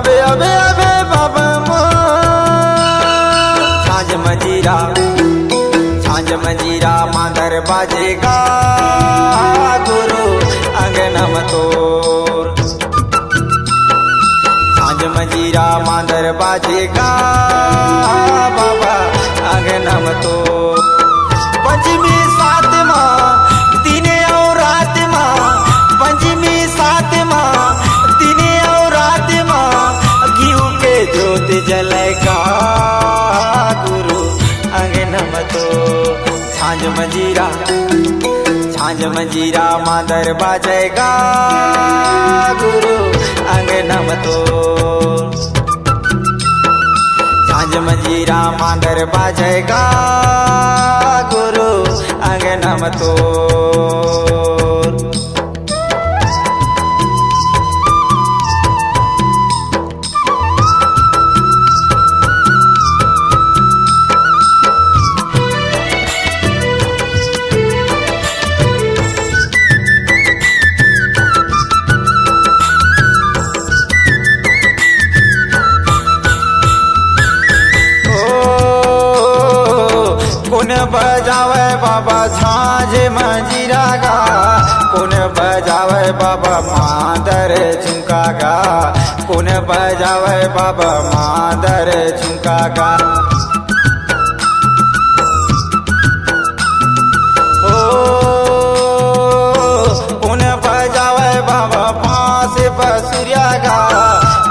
अबे अबे अबे बाबा मो झांझ मंजीरा मांदर बाजेगा गुरु अंगनम तोर। झांझ मंजीरा मांदर बाजेगा बाबा अंगनम तोर। पंचमी सात माँ दिने और रात माँ, पंचमी सात माँ दिने और रात माँ घीव के ज्योत जलेगा गुरु अंगनम तो। झांझ मंजीरा मांदर बाजेगा गुरु अंगनम तो। झांझ मंजीरा मांदर बाजेगा गुरु अंगनम तो। कौन बजावे बाबा झांझ मंजीरा गा, कौन बजावे बाबा मांदर झुमका गा, कौन बजावे बाबा मांदर झुमका गा। ओ कौन बजावे बाबा बांस बसुरिया गा,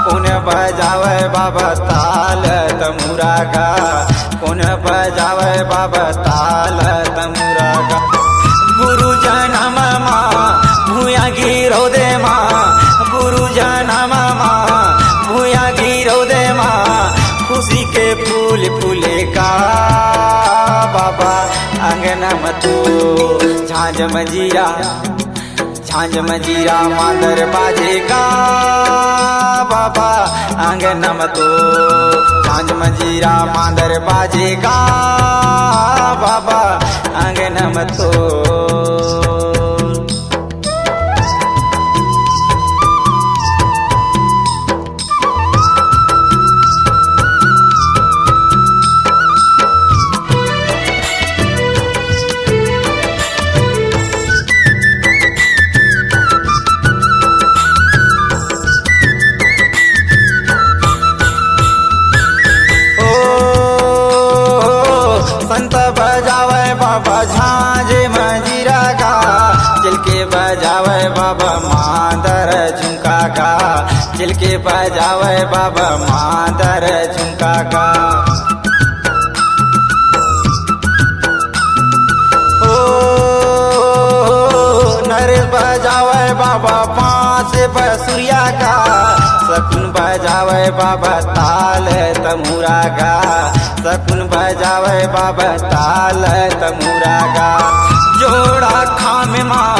कौन बजावे बाबा ताल तमुरा गा, कौन बजावे बाबा ताल तमुरा गा। गुरु जनम माँ भूया गिरो दे माँ, गुरु जनम माँ भूया गिरो दे माँ, खुशी के फूल फूलेगा बाबा अंगनम तो। झांझ मंजीरा मांदर बाजेगा बाबा अंगनम तो। झांझ मंजीरा मांदर बाजेगा बाबा अंगनम तो। संत बजावे बाबा झांझ मंजीरा गा, चल के बजावे बाबा मांदर झुमका गा, चल के बजावे बाबा मांदर झुमका गा। ओ नरेश बजावे बाबा बांस बसुरिया गा, सकुन बजावे बाबा ताल तमुरा गा, सकुन बजावे बाबा ताल तमुरा गा। जोड़ा खाम माँ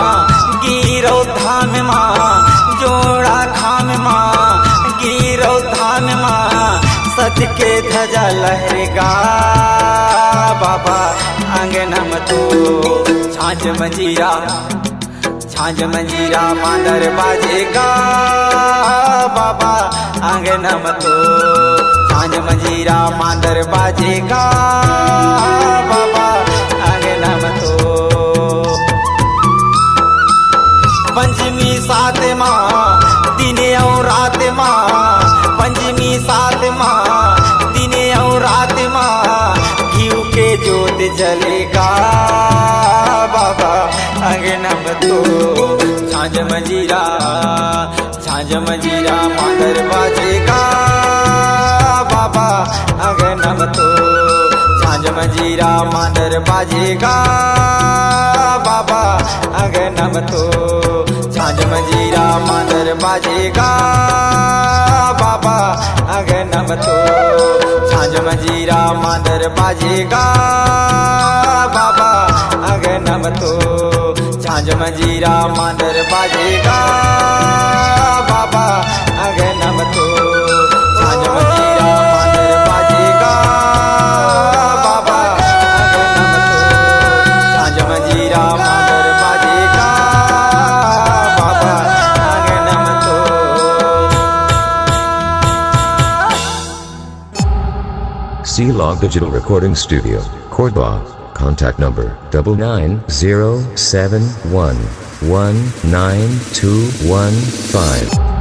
गिरो धाम माँ, जोड़ा खाम माँ गिरो धाम माँ, सच के ध्वजा लहरेगा बाबा अंगनम तो। झांझ मंजीरा मांदर बाजेगा बाबा अंगनम तो। झांझ मंजीरा मांदर बाजेगा बाबा अंगनम तो। पंचमी सात माँ दिने और रात माँ, पंचमी सात माँ दिने और रात माँ घीव के ज्योत जलेगा बाबा अंगनम तो। झांझ मंजीरा मांदर बाजेगा बाबा अंगनम तो। झांझ मंजीरा मांदर बाजेगा बाबा अंगनम तो। झांझ मंजीरा मांदर बाजेगा बाबा अंगनम तो। झांझ मंजीरा मांदर बाजेगा बाबा अंगनम तो। झांझ मंजीरा मांदर बाजेगा बाबा अंगनम तो। झांझ मंजीरा मांदर बाजेगा बाबा अंगनम तो। झांझ मंजीरा मांदर बाजेगा बाबा अंगनम तो। C-Log Digital Recording Studio, Cordoba. Contact number 99071192115.